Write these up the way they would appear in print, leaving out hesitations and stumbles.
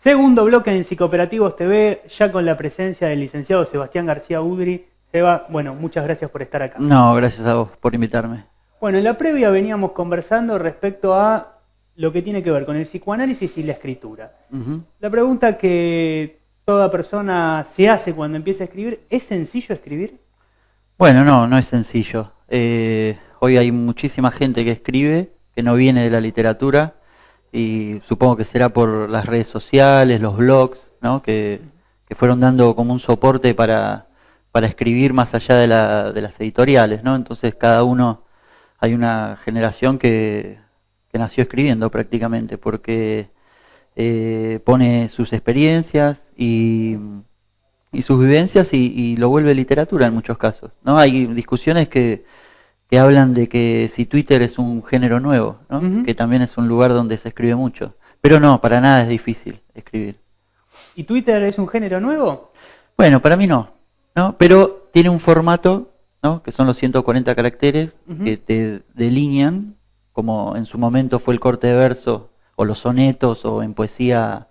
Segundo bloque en Psicooperativos TV, ya con la presencia del licenciado Sebastián García Udri. Seba, bueno, muchas gracias por estar acá. No, gracias a vos por invitarme. Bueno, en la previa veníamos conversando respecto a lo que tiene que ver con el psicoanálisis y la escritura. La pregunta que toda persona se hace cuando empieza a escribir, ¿es sencillo escribir? Bueno, no es sencillo. Hoy hay muchísima gente que escribe, que no viene de la literatura, y supongo que será por las redes sociales, los blogs, ¿no? que fueron dando como un soporte para escribir más allá de las editoriales, ¿no? Entonces cada uno, hay una generación que nació escribiendo prácticamente, porque pone sus experiencias y sus vivencias y lo vuelve literatura en muchos casos, ¿no? Hay discusiones que hablan de que si Twitter es un género nuevo, ¿no? Que también es un lugar donde se escribe mucho. Pero no, para nada es difícil escribir. ¿Y Twitter es un género nuevo? Bueno, para mí no, pero tiene un formato, ¿no? Que son los 140 caracteres que te delinean, como en su momento fue el corte de verso, o los sonetos, o en poesía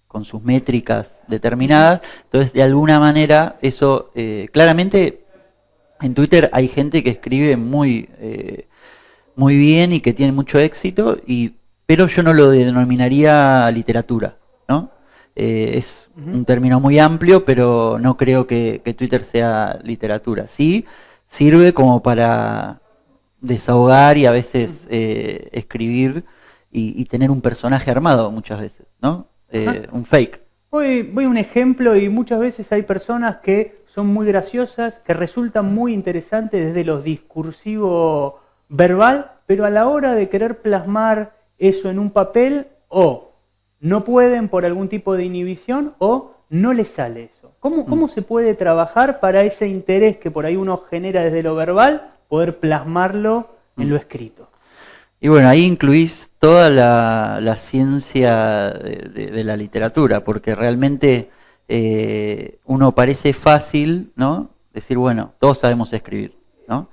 con sus métricas determinadas. Entonces, de alguna manera, eso claramente... En Twitter hay gente que escribe muy bien y que tiene mucho éxito, pero yo no lo denominaría literatura, ¿no? Es un término muy amplio, pero no creo que Twitter sea literatura. Sí, sirve como para desahogar y a veces escribir y tener un personaje armado muchas veces, ¿no? Un fake. Voy a un ejemplo, y muchas veces hay personas que son muy graciosas, que resultan muy interesantes desde lo discursivo verbal, pero a la hora de querer plasmar eso en un papel, o no pueden por algún tipo de inhibición, o no les sale eso. ¿Cómo se puede trabajar para ese interés que por ahí uno genera desde lo verbal, poder plasmarlo en lo escrito? Y bueno, ahí incluís toda la ciencia de la literatura, porque realmente uno parece fácil, ¿no? Decir, bueno, todos sabemos escribir, ¿no?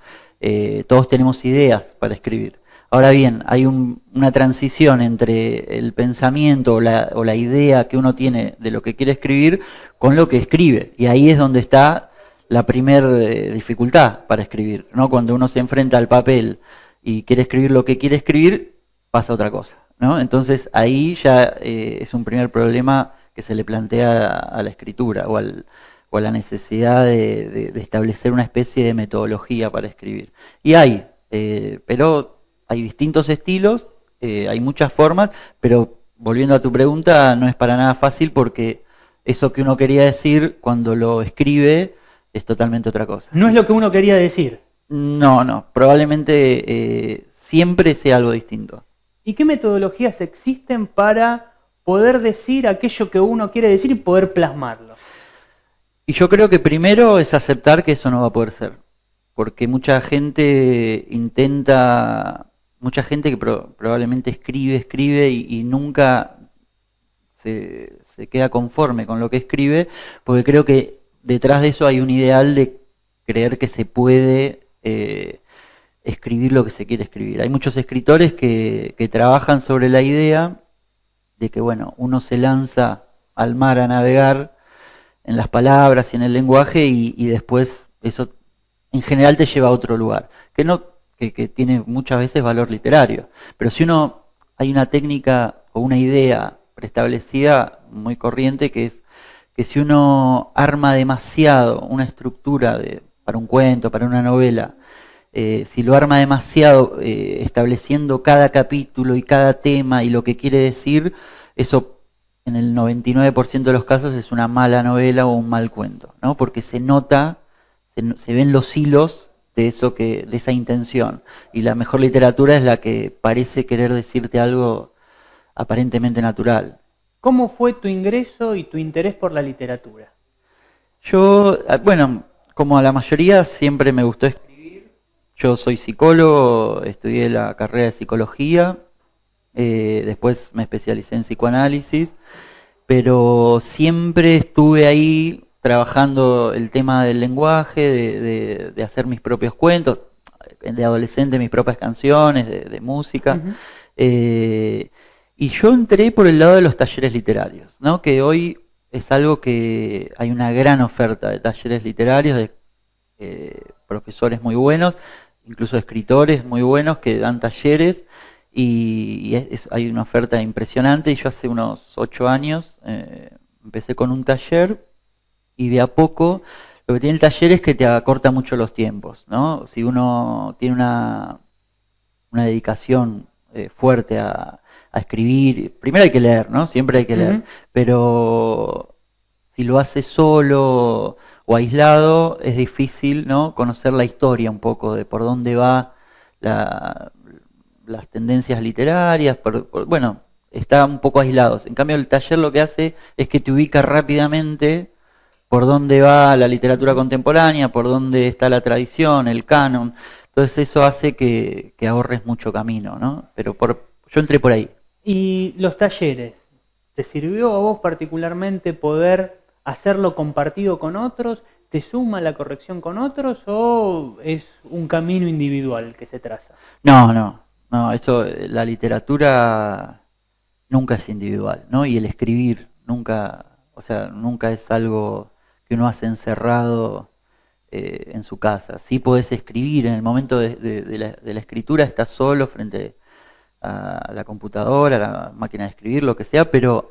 Todos tenemos ideas para escribir. Ahora bien, hay una transición entre el pensamiento o la idea que uno tiene de lo que quiere escribir con lo que escribe. Y ahí es donde está la primer dificultad para escribir, ¿no? Cuando uno se enfrenta al papel y quiere escribir lo que quiere escribir, pasa otra cosa, ¿no? Entonces ahí ya es un primer problema que se le plantea a la escritura o a la necesidad de establecer una especie de metodología para escribir. Y hay, pero hay distintos estilos, hay muchas formas, pero volviendo a tu pregunta, no es para nada fácil, porque eso que uno quería decir cuando lo escribe es totalmente otra cosa. No es lo que uno quería decir. No, probablemente siempre sea algo distinto. ¿Y qué metodologías existen para poder decir aquello que uno quiere decir y poder plasmarlo? Y yo creo que primero es aceptar que eso no va a poder ser, porque mucha gente que probablemente escribe y nunca se queda conforme con lo que escribe, porque creo que detrás de eso hay un ideal de creer que se puede escribir lo que se quiere escribir. Hay muchos escritores que trabajan sobre la idea de que, bueno, uno se lanza al mar a navegar en las palabras y en el lenguaje y después eso en general te lleva a otro lugar, que tiene muchas veces valor literario. Pero si hay una técnica o una idea preestablecida muy corriente, que es que si uno arma demasiado una estructura para un cuento, para una novela, si lo arma demasiado estableciendo cada capítulo y cada tema y lo que quiere decir, eso en el 99% de los casos es una mala novela o un mal cuento, ¿no? Porque se nota, se ven los hilos de esa intención. Y la mejor literatura es la que parece querer decirte algo aparentemente natural. ¿Cómo fue tu ingreso y tu interés por la literatura? Yo, bueno, como a la mayoría, siempre me gustó escribir. Yo soy psicólogo, estudié la carrera de psicología, después me especialicé en psicoanálisis, pero siempre estuve ahí trabajando el tema del lenguaje, de hacer mis propios cuentos, de adolescente mis propias canciones, de música. Y yo entré por el lado de los talleres literarios, ¿no? Que hoy es algo que hay una gran oferta de talleres literarios, de profesores muy buenos, incluso escritores muy buenos que dan talleres y hay una oferta impresionante. Y yo hace unos 8 años empecé con un taller y de a poco lo que tiene el taller es que te acorta mucho los tiempos, ¿no? Si uno tiene una dedicación fuerte a escribir, primero hay que leer, ¿no? Siempre hay que leer, pero si lo hace solo o aislado es difícil, ¿no? Conocer la historia un poco de por dónde va las tendencias literarias, bueno, está un poco aislados. En cambio el taller lo que hace es que te ubica rápidamente por dónde va la literatura contemporánea, por dónde está la tradición, el canon. Entonces eso hace que ahorres mucho camino, ¿no? Pero yo entré por ahí. ¿Y los talleres? ¿Te sirvió a vos particularmente poder hacerlo compartido con otros? ¿Te suma la corrección con otros o es un camino individual que se traza? No, eso, la literatura nunca es individual, ¿no? Y el escribir nunca, o sea, nunca es algo que uno hace encerrado en su casa. Sí podés escribir, en el momento de la escritura estás solo frente a la computadora, a la máquina de escribir, lo que sea, pero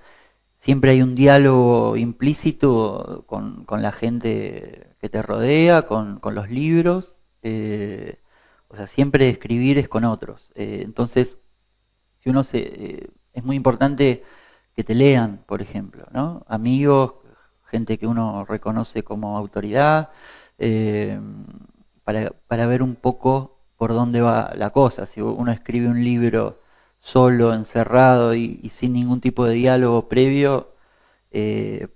siempre hay un diálogo implícito con la gente que te rodea, con los libros. O sea, siempre escribir es con otros. Entonces, si uno es muy importante que te lean, por ejemplo, ¿no? Amigos, gente que uno reconoce como autoridad, eh, para ver un poco por dónde va la cosa. Si uno escribe un libro solo, encerrado y sin ningún tipo de diálogo previo,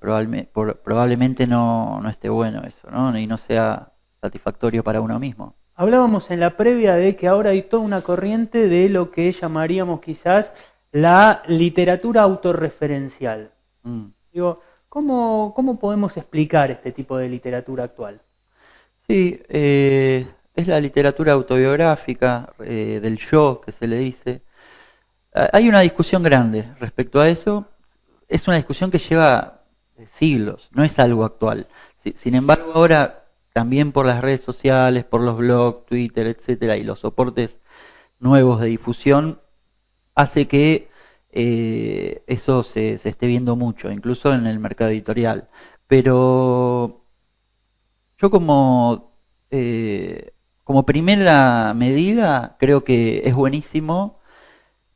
probablemente no esté bueno eso, ¿no? Y no sea satisfactorio para uno mismo. Hablábamos en la previa de que ahora hay toda una corriente de lo que llamaríamos quizás la literatura autorreferencial. Digo, ¿cómo podemos explicar este tipo de literatura actual? Sí, es la literatura autobiográfica, del yo, que se le dice. Hay una discusión grande respecto a eso. Es una discusión que lleva siglos, no es algo actual. Sin embargo, ahora también por las redes sociales, por los blogs, Twitter, etcétera, y los soportes nuevos de difusión, hace que eso se esté viendo mucho, incluso en el mercado editorial. Pero yo como primera medida creo que es buenísimo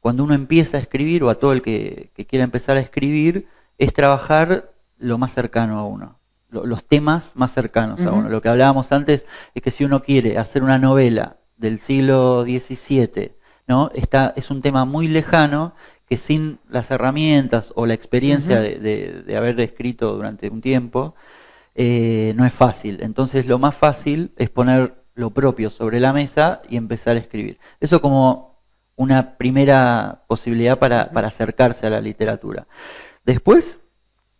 cuando uno empieza a escribir, o a todo el que quiera empezar a escribir, es trabajar lo más cercano a uno, los temas más cercanos a uno. Lo que hablábamos antes es que si uno quiere hacer una novela del siglo XVII, ¿no? Es un tema muy lejano que sin las herramientas o la experiencia de haber escrito durante un tiempo, no es fácil. Entonces lo más fácil es poner lo propio sobre la mesa y empezar a escribir. Eso como una primera posibilidad para acercarse a la literatura. Después,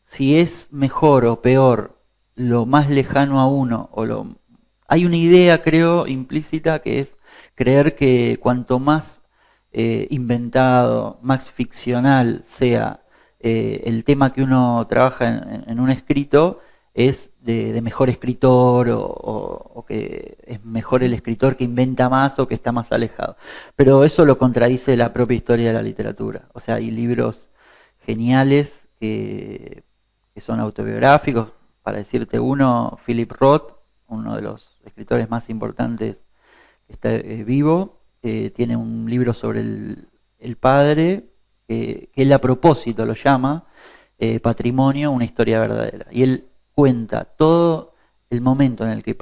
si es mejor o peor lo más lejano a uno, hay una idea, creo, implícita, que es creer que cuanto más inventado, más ficcional sea el tema que uno trabaja en un escrito, es de mejor escritor, o que es mejor el escritor que inventa más o que está más alejado. Pero eso lo contradice la propia historia de la literatura. O sea, hay libros geniales que son autobiográficos. Para decirte uno, Philip Roth, uno de los escritores más importantes que está vivo, tiene un libro sobre el padre, que él a propósito lo llama Patrimonio, una historia verdadera. Y él cuenta todo el momento en el que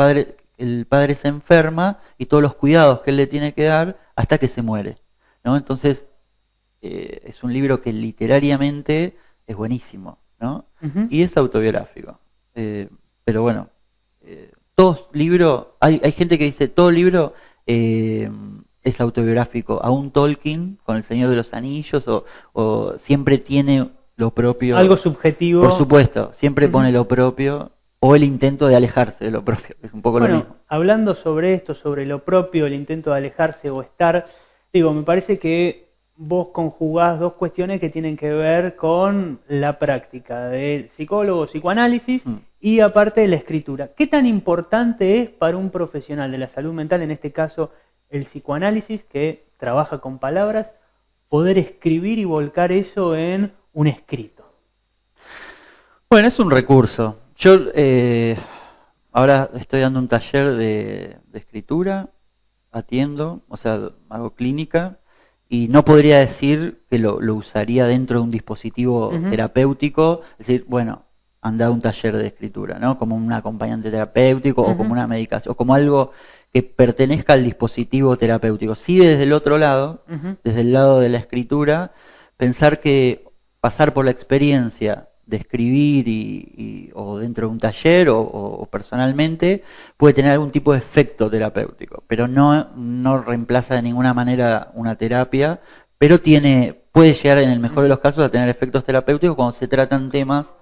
el padre se enferma y todos los cuidados que él le tiene que dar hasta que se muere, ¿no? Entonces, es un libro que literariamente es buenísimo, ¿no? Y es autobiográfico. Pero bueno, todo libro, hay gente que dice, todo libro es autobiográfico. Aún Tolkien, con El Señor de los Anillos, o siempre tiene lo propio. Algo subjetivo. Por supuesto, siempre pone lo propio, o el intento de alejarse de lo propio, que es un poco lo mismo. Hablando sobre esto, sobre lo propio, el intento de alejarse o estar, digo, me parece que vos conjugás dos cuestiones que tienen que ver con la práctica del psicólogo, psicoanálisis y aparte de la escritura. ¿Qué tan importante es para un profesional de la salud mental, en este caso el psicoanálisis, que trabaja con palabras, poder escribir y volcar eso en un escrito? Bueno, es un recurso. Yo ahora estoy dando un taller de escritura, atiendo, o sea, hago clínica, y no podría decir que lo usaría dentro de un dispositivo terapéutico, es decir, bueno, anda a un taller de escritura, ¿no? Como un acompañante terapéutico o como una medicación, o como algo que pertenezca al dispositivo terapéutico. Sí, desde el otro lado, desde el lado de la escritura, pensar que pasar por la experiencia de escribir o dentro de un taller o personalmente puede tener algún tipo de efecto terapéutico, pero no reemplaza de ninguna manera una terapia, pero puede llegar en el mejor de los casos a tener efectos terapéuticos cuando se tratan temas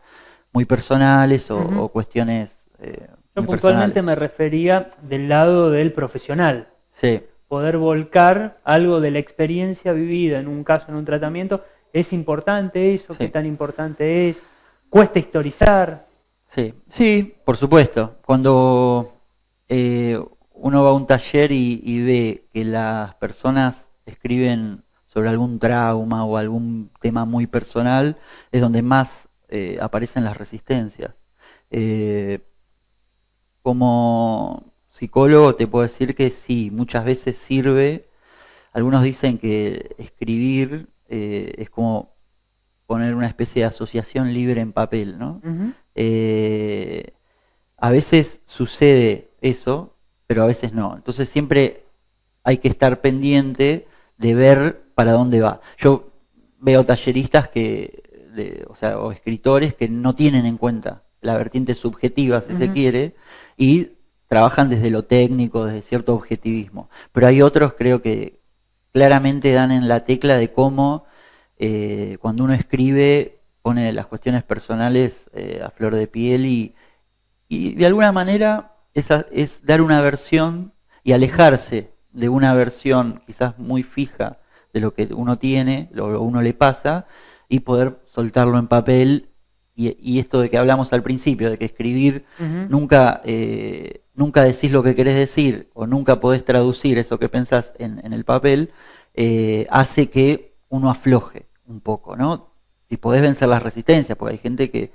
muy personales o cuestiones Yo muy puntualmente personales. me refería del lado del profesional. Sí. Poder volcar algo de la experiencia vivida en un caso, en un tratamiento. ¿Es importante eso? Sí. ¿Qué tan importante es? ¿Cuesta historizar? Sí, por supuesto. Cuando uno va a un taller y ve que las personas escriben sobre algún trauma o algún tema muy personal, es donde más aparecen las resistencias. Como psicólogo te puedo decir que sí, muchas veces sirve. Algunos dicen que escribir es como poner una especie de asociación libre en papel, ¿no? A veces sucede eso, pero a veces no. Entonces siempre hay que estar pendiente de ver para dónde va. Yo veo talleristas o escritores que no tienen en cuenta la vertiente subjetiva, si se quiere, y trabajan desde lo técnico, desde cierto objetivismo. Pero hay otros, creo que claramente dan en la tecla de cómo cuando uno escribe pone las cuestiones personales a flor de piel y de alguna manera es dar una versión y alejarse de una versión quizás muy fija de lo que uno tiene, lo que uno le pasa, y poder soltarlo en papel. Y esto de que hablamos al principio, de que escribir nunca decís lo que querés decir o nunca podés traducir eso que pensás en el papel, hace que uno afloje un poco, ¿no? Si podés vencer las resistencias, porque hay gente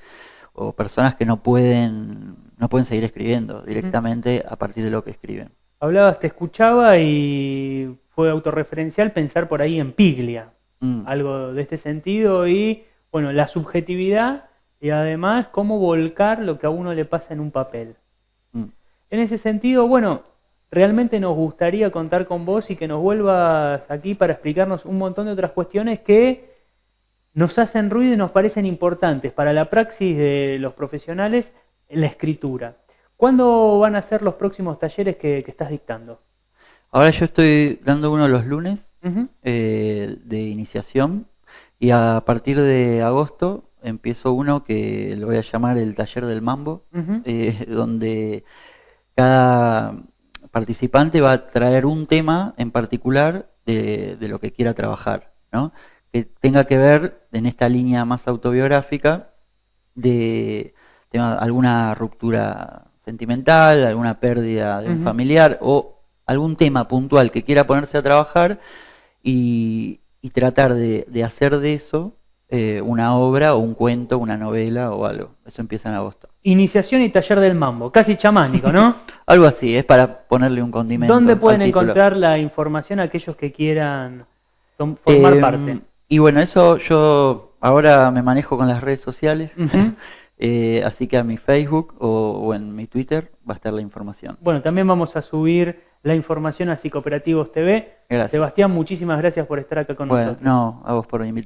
o personas que no pueden seguir escribiendo directamente a partir de lo que escriben. Hablabas, te escuchaba y fue autorreferencial pensar por ahí en Piglia, algo de este sentido y, bueno, la subjetividad y además cómo volcar lo que a uno le pasa en un papel. En ese sentido, bueno, realmente nos gustaría contar con vos y que nos vuelvas aquí para explicarnos un montón de otras cuestiones que nos hacen ruido y nos parecen importantes para la praxis de los profesionales en la escritura. ¿Cuándo van a ser los próximos talleres que estás dictando? Ahora yo estoy dando uno los lunes de iniciación y a partir de agosto empiezo uno que lo voy a llamar el taller del mambo, donde cada participante va a traer un tema en particular de lo que quiera trabajar, ¿no? Que tenga que ver en esta línea más autobiográfica de alguna ruptura sentimental, alguna pérdida de un familiar o algún tema puntual que quiera ponerse a trabajar y tratar de hacer de eso una obra o un cuento, una novela o algo. Eso empieza en agosto. Iniciación y taller del mambo, casi chamánico, ¿no? Algo así, es para ponerle un condimento. ¿Dónde pueden al título. encontrar la información aquellos que quieran formar parte? Y bueno, eso yo ahora me manejo con las redes sociales, así que a mi Facebook o en mi Twitter va a estar la información. Bueno, también vamos a subir la información a Psicooperativos TV. Gracias. Sebastián, muchísimas gracias por estar acá con nosotros. No, a vos por invitarme.